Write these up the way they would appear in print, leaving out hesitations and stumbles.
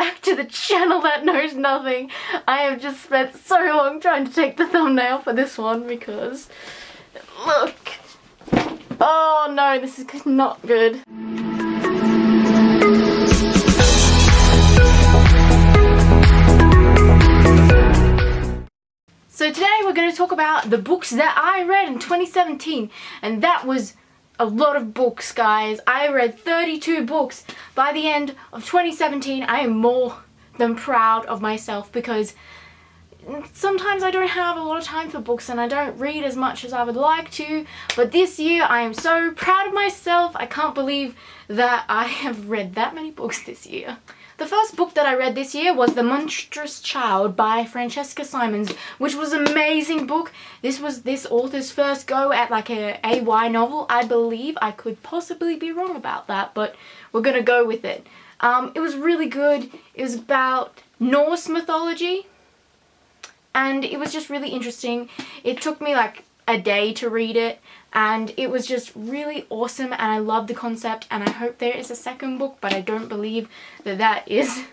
back to the channel that knows nothing. I have just spent so long trying to take the thumbnail for this one because, look. Oh no, this is not good. So today we're going to talk about the books that I read in 2017, and that was a lot of books, guys. I read 32 books. By the end of 2017, I am more than proud of myself because sometimes I don't have a lot of time for books and I don't read as much as I would like to, but this year I am so proud of myself. I can't believe that I have read that many books this year. The first book that I read this year was The Monstrous Child by Francesca Simons, which was an amazing book. This was this author's first go at like a AY novel, I believe. I could possibly be wrong about that, but we're gonna go with it. It was really good. It was about Norse mythology, and it was just really interesting. It took me like a day to read it, and it was just really awesome, and I love the concept, and I hope there is a second book, but I don't believe that that is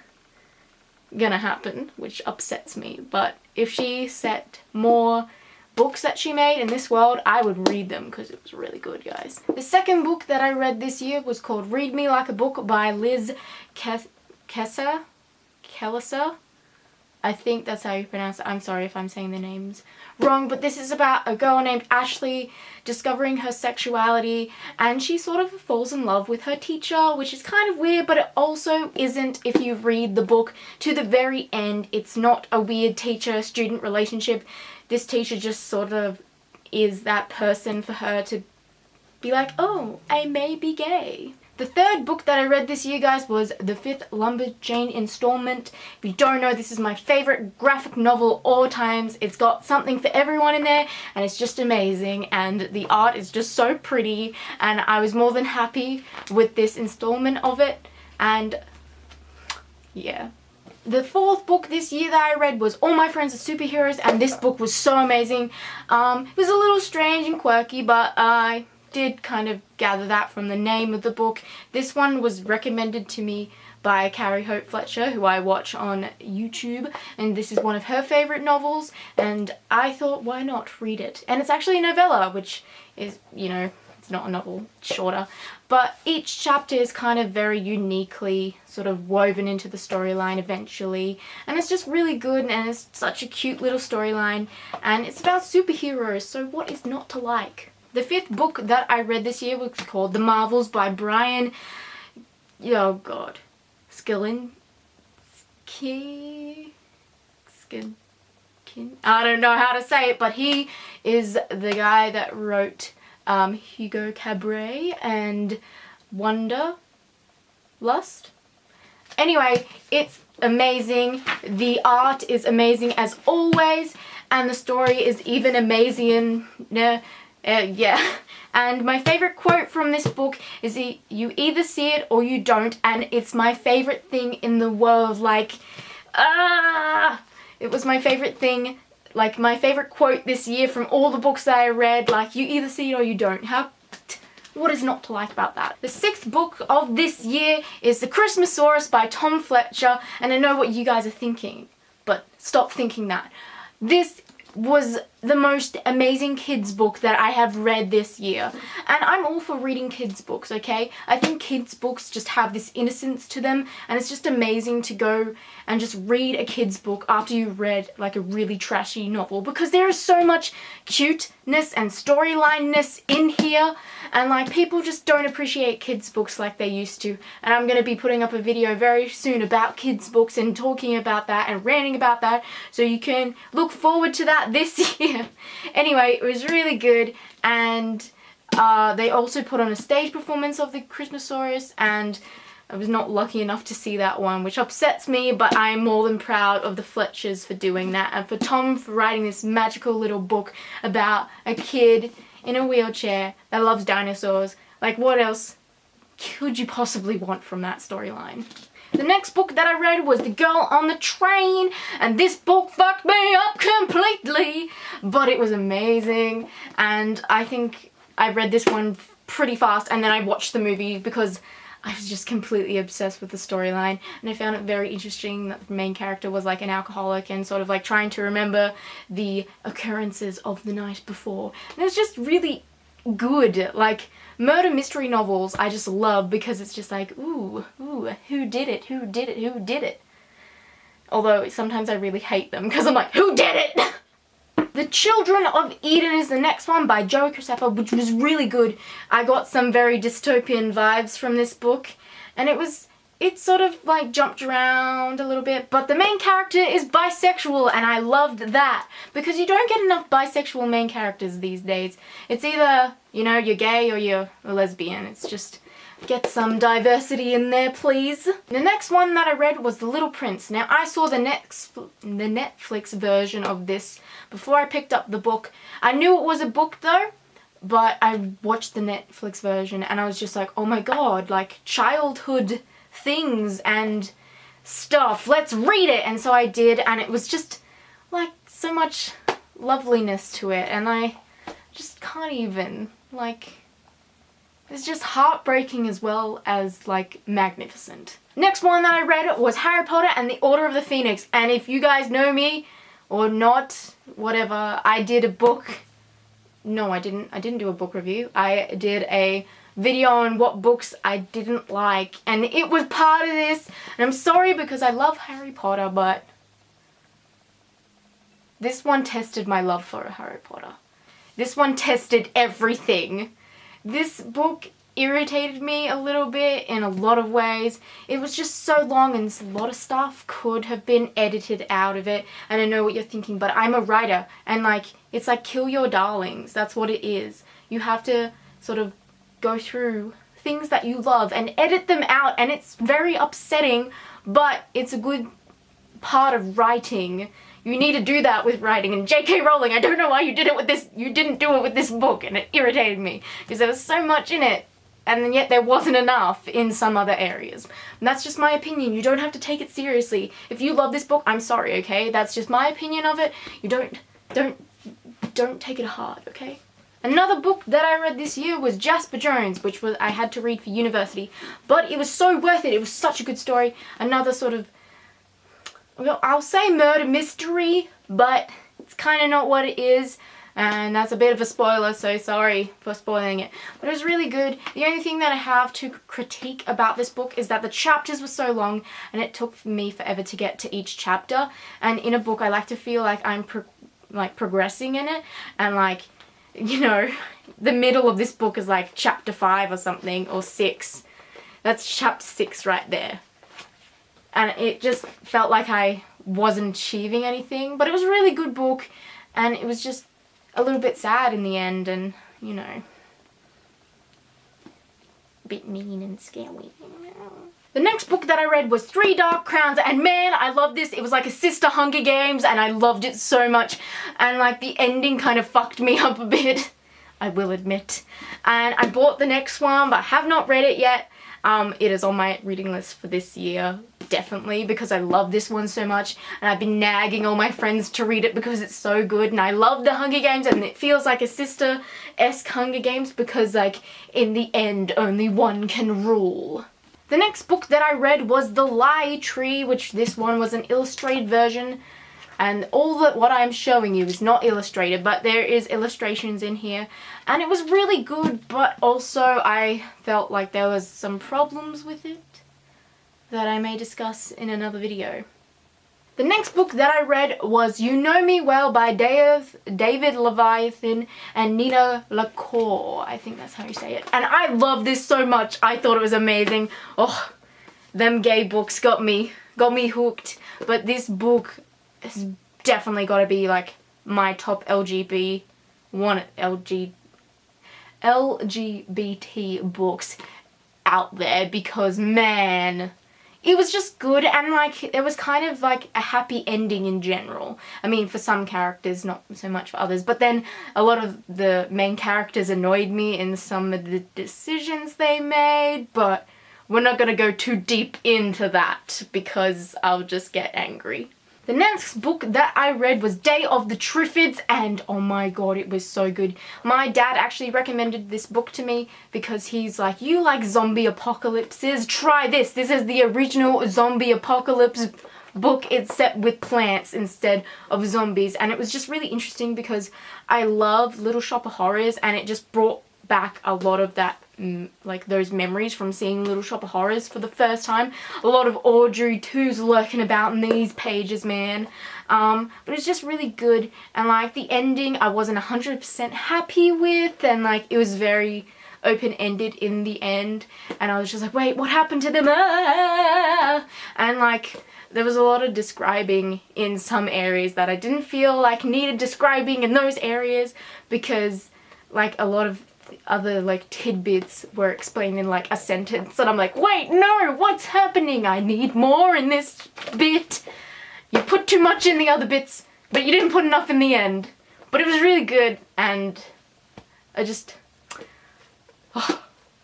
gonna happen, which upsets me. But if she set more books that she made in this world, I would read them because it was really good, guys. The second book that I read this year was called Read Me Like a Book by Liz Kelleser. I think that's how you pronounce it. I'm sorry if I'm saying the names wrong, but this is about a girl named Ashley discovering her sexuality, and she sort of falls in love with her teacher, which is kind of weird, but it also isn't if you read the book to the very end. It's not a weird teacher-student relationship. This teacher just sort of is that person for her to be like, oh, I may be gay. The third book that I read this year, guys, was the 5th Lumberjane installment. If you don't know, this is my favorite graphic novel of all times. It's got something for everyone in there, and it's just amazing, and the art is just so pretty, and I was more than happy with this installment of it, and yeah. The fourth book this year that I read was All My Friends Are Superheroes, and this book was so amazing. It was a little strange and quirky, but I did kind of gather that from the name of the book. This one was recommended to me by Carrie Hope Fletcher, who I watch on YouTube, and this is one of her favorite novels, and I thought, why not read it? And it's actually a novella, which is, you know, it's not a novel, it's shorter, but each chapter is kind of very uniquely sort of woven into the storyline eventually, and it's just really good, and it's such a cute little storyline, and it's about superheroes, so what is not to like? The fifth book that I read this year was called The Marvels by Brian, oh god, I don't know how to say it, but he is the guy that wrote Hugo Cabret and Wanderlust. Anyway, it's amazing. The art is amazing as always, and the story is even amazing. Yeah. And my favorite quote from this book is you either see it or you don't, and it's my favorite thing in the world. Like, it was my favorite thing, like my favorite quote this year from all the books that I read. Like, you either see it or you don't. What is not to like about that? The sixth book of this year is The Christmas Oris by Tom Fletcher, and I know what you guys are thinking, but stop thinking that. This was the most amazing kids book that I have read this year, and I'm all for reading kids books, okay? I think kids books just have this innocence to them, and it's just amazing to go and just read a kids book after you read like a really trashy novel, because there is so much cuteness and storylineness in here, and like people just don't appreciate kids books like they used to, and I'm going to be putting up a video very soon about kids books and talking about that and ranting about that, so you can look forward to that this year. Anyway, it was really good, and they also put on a stage performance of The Christmas Oris, and I was not lucky enough to see that one, which upsets me, but I am more than proud of the Fletchers for doing that, and for Tom for writing this magical little book about a kid in a wheelchair that loves dinosaurs. Like, what else could you possibly want from that storyline? The next book that I read was The Girl on the Train, and this book fucked me up completely, but it was amazing, and I think I read this one pretty fast, and then I watched the movie because I was just completely obsessed with the storyline, and I found it very interesting that the main character was like an alcoholic and sort of like trying to remember the occurrences of the night before. And it was just really good. Like, murder mystery novels I just love because it's just like, ooh, who did it, who did it, who did it? Although sometimes I really hate them because I'm like, who did it? The Children of Eden is the next one by Joey Christopher, which was really good. I got some very dystopian vibes from this book, and it sort of like jumped around a little bit, but the main character is bisexual, and I loved that because you don't get enough bisexual main characters these days. It's either, you know, you're gay or you're a lesbian. It's just, get some diversity in there, please. The next one that I read was The Little Prince. Now, I saw the Netflix version of this before I picked up the book. I knew it was a book though, but I watched the Netflix version and I was just like, oh my god, like childhood things and stuff. Let's read it! And so I did, and it was just like so much loveliness to it, and I just can't even, like, it's just heartbreaking as well as, like, magnificent. Next one that I read was Harry Potter and the Order of the Phoenix. And if you guys know me, or not, whatever, I did a book. No, I didn't do a book review. I did a video on what books I didn't like. And it was part of this. And I'm sorry because I love Harry Potter, but this one tested my love for Harry Potter. This one tested everything. This book irritated me a little bit in a lot of ways. It was just so long and a lot of stuff could have been edited out of it. And I know what you're thinking, but I'm a writer and like, it's like kill your darlings. That's what it is. You have to sort of go through things that you love and edit them out, and it's very upsetting, but it's a good part of writing. You need to do that with writing, and J.K. Rowling, I don't know why you didn't do it with this book, and it irritated me because there was so much in it and then yet there wasn't enough in some other areas. And that's just my opinion. You don't have to take it seriously. If you love this book, I'm sorry, okay? That's just my opinion of it. You don't take it hard, okay? Another book that I read this year was Jasper Jones, which was I had to read for university, but it was so worth it. It was such a good story. Another sort of, well, I'll say murder mystery, but it's kind of not what it is, and that's a bit of a spoiler, so sorry for spoiling it. But it was really good. The only thing that I have to critique about this book is that the chapters were so long, and it took me forever to get to each chapter. And in a book, I like to feel like I'm progressing in it, and like, you know, the middle of this book is like chapter 5 or something, or 6. That's chapter 6 right there. And it just felt like I wasn't achieving anything, but it was a really good book, and it was just a little bit sad in the end, and, you know, a bit mean and scary. The next book that I read was Three Dark Crowns, and man, I love this. It was like a sister Hunger Games, and I loved it so much, and like the ending kind of fucked me up a bit, I will admit. And I bought the next one, but I have not read it yet. It is on my reading list for this year, definitely, because I love this one so much, and I've been nagging all my friends to read it because it's so good, and I love the Hunger Games, and it feels like a sister-esque Hunger Games because, like, in the end, only one can rule. The next book that I read was The Lie Tree, which this one was an illustrated version, and all that what I'm showing you is not illustrated, but there is illustrations in here, and it was really good, but also I felt like there was some problems with it that I may discuss in another video. The next book that I read was You Know Me Well by David Leviathan and Nina LaCour. I think that's how you say it. And I love this so much. I thought it was amazing. Oh, them gay books got me hooked. But this book has definitely got to be like my top LGBT books out there, because man, it was just good, and like it was kind of like a happy ending in general. I mean, for some characters, not so much for others, but then a lot of the main characters annoyed me in some of the decisions they made, but we're not going to go too deep into that because I'll just get angry. The next book that I read was Day of the Triffids, and oh my god, it was so good. My dad actually recommended this book to me because he's like, you like zombie apocalypses? Try this. This is the original zombie apocalypse book. It's set with plants instead of zombies, and it was just really interesting because I love Little Shop of Horrors, and it just brought back a lot of that like those memories from seeing Little Shop of Horrors for the first time. A lot of Audrey 2's lurking about in these pages, man. But it's just really good, and like the ending I wasn't 100% happy with, and like it was very open-ended in the end, and I was just like, wait, what happened to them? Ah! And like there was a lot of describing in some areas that I didn't feel like needed describing in those areas, because like a lot of other like tidbits were explained in like a sentence, and I'm like, wait, no, what's happening? I need more in this bit. You put too much in the other bits, but you didn't put enough in the end. But it was really good, and I just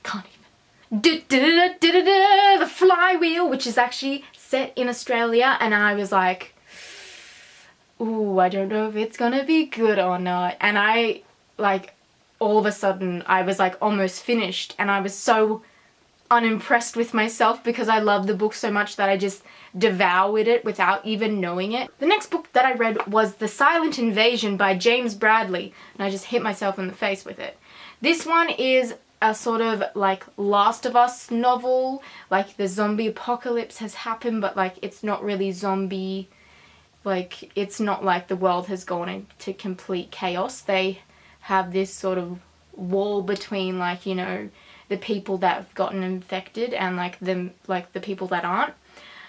can't even. The Flywheel, which is actually set in Australia, and I was like, ooh, I don't know if it's gonna be good or not. And I like all of a sudden I was like almost finished, and I was so unimpressed with myself because I loved the book so much that I just devoured it without even knowing it. The next book that I read was The Silent Invasion by James Bradley, and I just hit myself in the face with it. This one is a sort of like Last of Us novel. Like the zombie apocalypse has happened, but like it's not really zombie, like it's not like the world has gone into complete chaos. They have this sort of wall between, like, you know, the people that have gotten infected and like the people that aren't.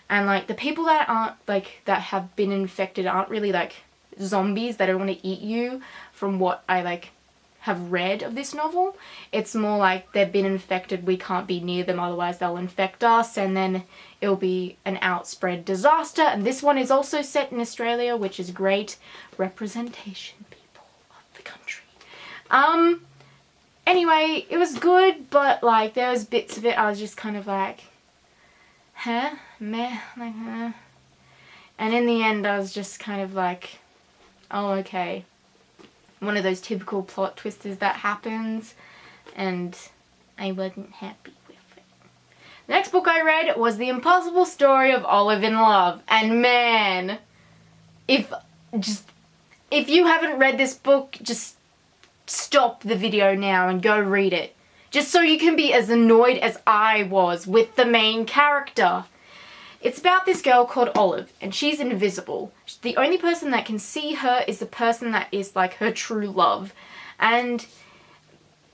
And like the people that aren't, like, that have been infected aren't really like zombies that don't want to eat you, from what I like have read of this novel. It's more like they've been infected, we can't be near them, otherwise they'll infect us, and then it'll be an outspread disaster. And this one is also set in Australia, which is great representation, people of the country. Anyway, it was good, but like there was bits of it I was just kind of like, huh, meh, like, huh. And in the end I was just kind of like, oh, okay. One of those typical plot twisters that happens, and I wasn't happy with it. The next book I read was The Impossible Story of Olive in Love, and man, if you haven't read this book, just stop the video now and go read it. Just so you can be as annoyed as I was with the main character. It's about this girl called Olive, and she's invisible. The only person that can see her is the person that is like her true love. And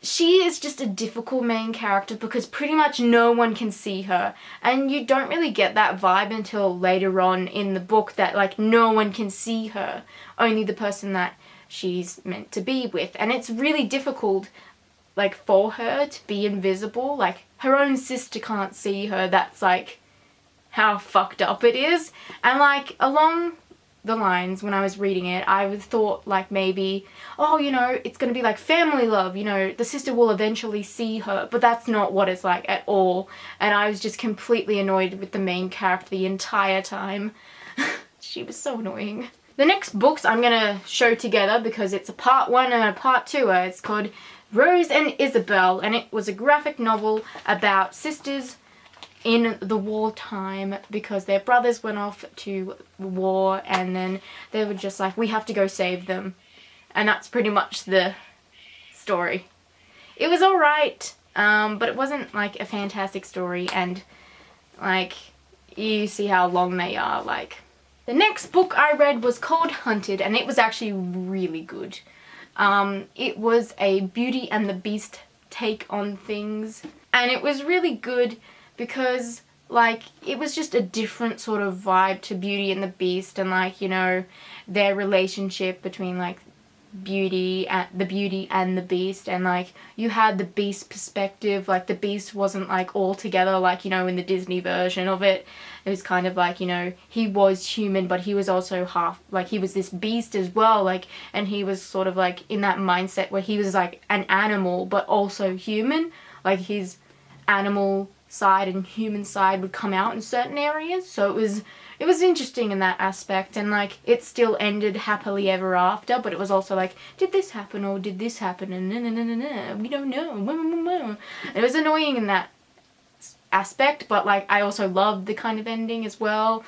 she is just a difficult main character because pretty much no one can see her. And you don't really get that vibe until later on in the book that like no one can see her. Only the person that she's meant to be with. And it's really difficult like for her to be invisible. Like her own sister can't see her. That's like how fucked up it is. And like along the lines when I was reading it, I thought like maybe, oh, you know, it's gonna be like family love, you know, the sister will eventually see her, but that's not what it's like at all. And I was just completely annoyed with the main character the entire time. She was so annoying. The next books I'm gonna show together because it's a part 1 and a part 2. It's called Rose and Isabel, and it was a graphic novel about sisters in the wartime because their brothers went off to war, and then they were just like, we have to go save them. And that's pretty much the story. It was alright, but it wasn't like a fantastic story, and like you see how long they are. Like the next book I read was called Hunted, and it was actually really good. It was a Beauty and the Beast take on things, and it was really good because like it was just a different sort of vibe to Beauty and the Beast, and like, you know, their relationship between like Beauty and the Beast, and like you had the Beast perspective. Like the Beast wasn't like all together like, you know, in the Disney version of it. It was kind of like, you know, he was human, but he was also half, like he was this beast as well, like, and he was sort of like in that mindset where he was like an animal but also human. Like his animal side and human side would come out in certain areas. So it was interesting in that aspect, and like it still ended happily ever after, but it was also like, did this happen or did this happen, and we don't know. It was annoying in that aspect, but like I also loved the kind of ending as well.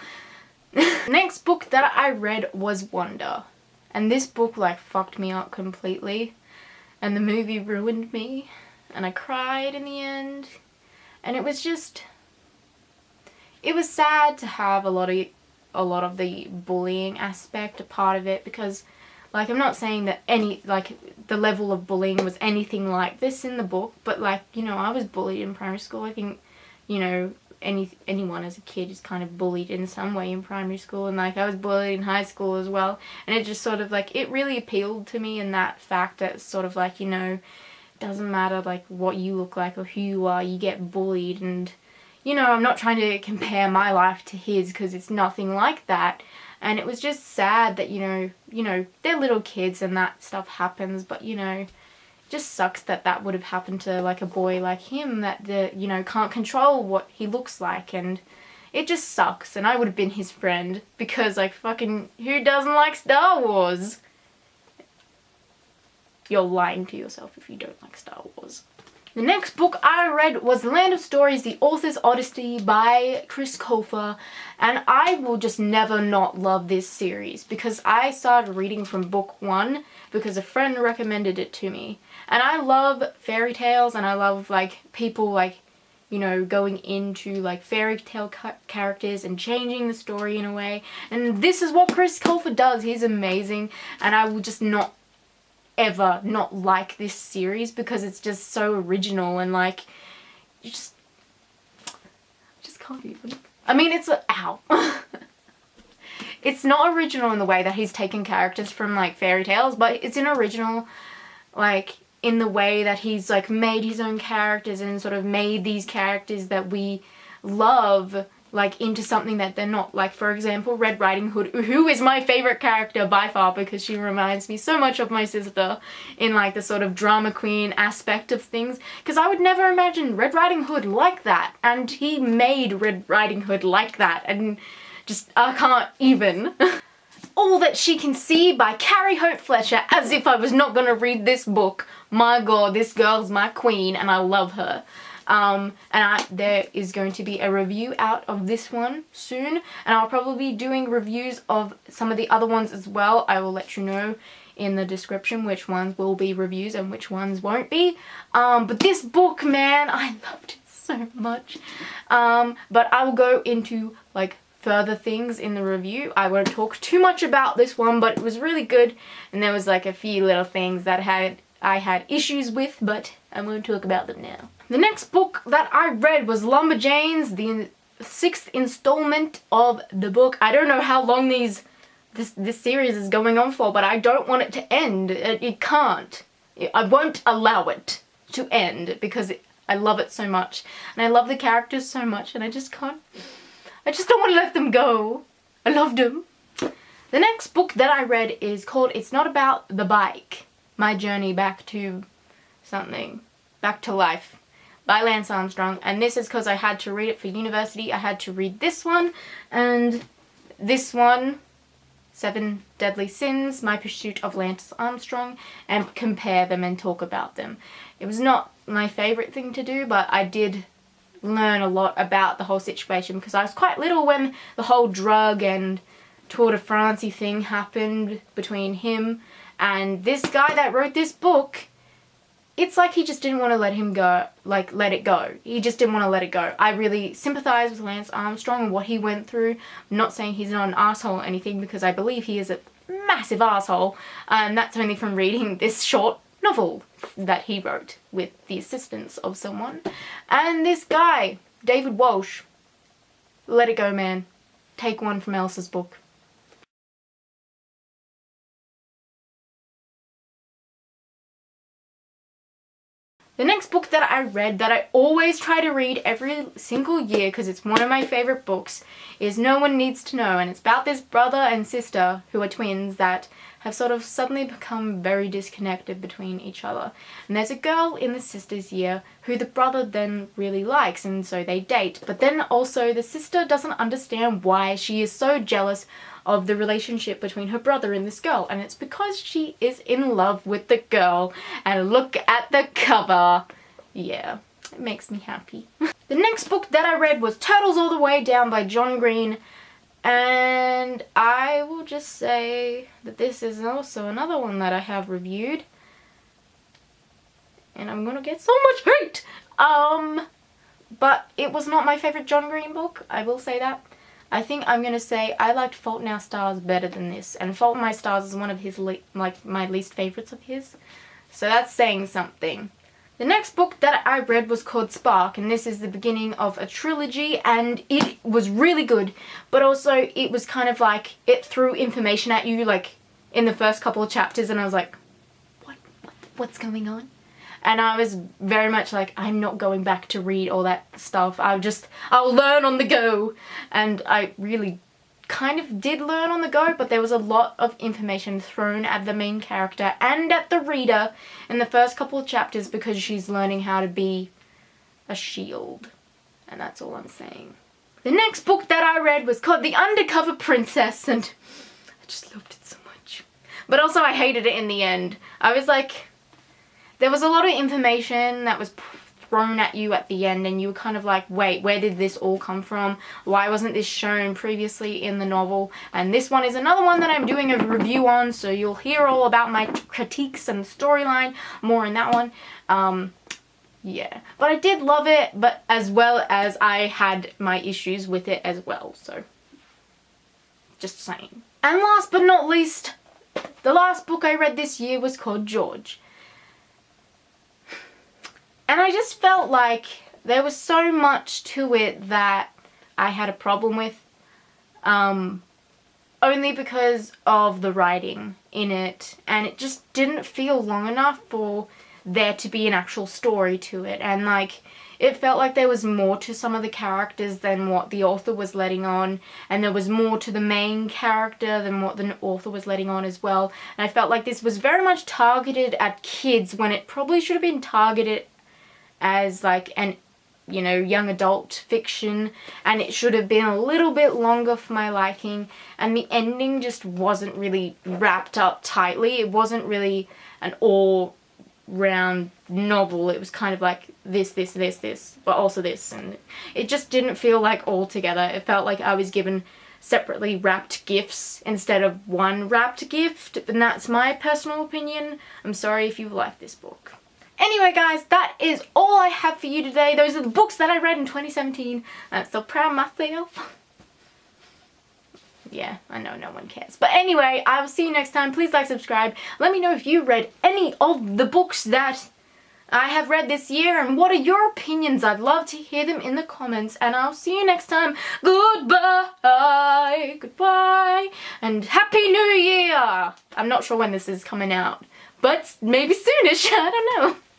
Next book that I read was Wonder, and this book like fucked me up completely, and the movie ruined me, and I cried in the end, and it was just, it was sad to have a lot of the bullying aspect a part of it, because like I'm not saying that the level of bullying was anything like this in the book, but like, you know, I was bullied in primary school. I think, you know, anyone as a kid is kind of bullied in some way in primary school, and like I was bullied in high school as well, and it just sort of like, it really appealed to me in that fact that it's sort of like, you know, it doesn't matter like what you look like or who you are, you get bullied. And you know, I'm not trying to compare my life to his, because it's nothing like that. And it was just sad that, you know, they're little kids and that stuff happens, but you know, it just sucks that that would have happened to like a boy like him that you know, can't control what he looks like, and it just sucks. And I would have been his friend, because like fucking who doesn't like Star Wars? You're lying to yourself if you don't like Star Wars. The next book I read was The Land of Stories, The Author's Odyssey by Chris Colfer, and I will just never not love this series, because I started reading from book 1 because a friend recommended it to me. And I love fairy tales, and I love like people like, you know, going into like fairy tale characters and changing the story in a way. And this is what Chris Colfer does. He's amazing, and I will just not ever not like this series, because it's just so original, and like you just can't even. I mean, it's ow. It's not original in the way that he's taken characters from like fairy tales, but it's an original like in the way that he's like made his own characters and sort of made these characters that we love like into something that they're not. Like for example, Red Riding Hood, who is my favorite character by far, because she reminds me so much of my sister in like the sort of drama queen aspect of things, because I would never imagine Red Riding Hood like that, and he made Red Riding Hood like that, and just I can't even. All That She Can See by Carrie Hope Fletcher, as if I was not gonna read this book. My god, this girl's my queen and I love her. There is going to be a review out of this one soon, and I'll probably be doing reviews of some of the other ones as well. I will let you know in the description which ones will be reviews and which ones won't be. But this book, man, I loved it so much. But I will go into like further things in the review. I won't talk too much about this one, but it was really good, and there was like a few little things that I had issues with, but I won't talk about them now. The next book that I read was Lumberjanes, the 6th installment of the book. I don't know how long this series is going on for, but I don't want it to end. It can't. I won't allow it to end, because I love it so much, and I love the characters so much, and I just can't. I just don't want to let them go. I loved them. The next book that I read is called It's Not About the Bike, My Journey Back to Something, Back to Life by Lance Armstrong. And this is because I had to read it for university. I had to read this one and this one, 7 Deadly Sins, My Pursuit of Lance Armstrong, and compare them and talk about them. It was not my favourite thing to do, but I did learn a lot about the whole situation, because I was quite little when the whole drug and Tour de France thing happened between him and this guy that wrote this book. It's like he just didn't want to let it go. He just didn't want to let it go. I really sympathise with Lance Armstrong and what he went through. I'm not saying he's not an asshole or anything, because I believe he is a massive asshole, and that's only from reading this short novel that he wrote with the assistance of someone. And this guy, David Walsh, let it go, man. Take one from Elsa's book. The next book that I read, that I always try to read every single year because it's one of my favourite books, is No One Needs to Know, and it's about this brother and sister who are twins that have sort of suddenly become very disconnected between each other. And there's a girl in the sister's year who the brother then really likes, and so they date. But then also the sister doesn't understand why she is so jealous of the relationship between her brother and this girl, and it's because she is in love with the girl. And look at the cover. Yeah, it makes me happy. The next book that I read was Turtles All the Way Down by John Green. And I will just say that this is also another one that I have reviewed. And I'm gonna get so much hate! But it was not my favourite John Green book, I will say that. I think I'm gonna say I liked Fault in Our Stars better than this. And Fault in My Stars is one of his, my least favourites of his. So that's saying something. The next book that I read was called Spark, and this is the beginning of a trilogy, and it was really good, but also it was kind of like, it threw information at you like in the first couple of chapters, and I was like, what's going on? And I was very much like, I'm not going back to read all that stuff, I'll learn on the go. And I really kind of did learn on the go, but there was a lot of information thrown at the main character and at the reader in the first couple of chapters because she's learning how to be a shield. And that's all I'm saying. The next book that I read was called The Undercover Princess, and I just loved it so much. But also I hated it in the end. I was like, there was a lot of information that was thrown at you at the end, and you were kind of like, wait, where did this all come from? Why wasn't this shown previously in the novel? And this one is another one that I'm doing a review on, so you'll hear all about my critiques and the storyline more in that one. Yeah, but I did love it, but as well as I had my issues with it as well, so just saying. And last but not least, the last book I read this year was called George. And I just felt like there was so much to it that I had a problem with, only because of the writing in it, and it just didn't feel long enough for there to be an actual story to it, and like, it felt like there was more to some of the characters than what the author was letting on, and there was more to the main character than what the author was letting on as well. And I felt like this was very much targeted at kids when it probably should have been targeted as like an, you know, young adult fiction, and it should have been a little bit longer for my liking, and the ending just wasn't really wrapped up tightly. It wasn't really an all-round novel. It was kind of like this, but also this, and it just didn't feel like all together. It felt like I was given separately wrapped gifts instead of one wrapped gift, and that's my personal opinion. I'm sorry if you like this book. Anyway guys, that is all I have for you today. Those are the books that I read in 2017. I'm so proud of myself. Yeah, I know no one cares. But anyway, I will see you next time. Please like, subscribe. Let me know if you read any of the books that I have read this year, and what are your opinions? I'd love to hear them in the comments, and I'll see you next time. Goodbye, goodbye, and Happy New Year! I'm not sure when this is coming out, but maybe soonish, I don't know.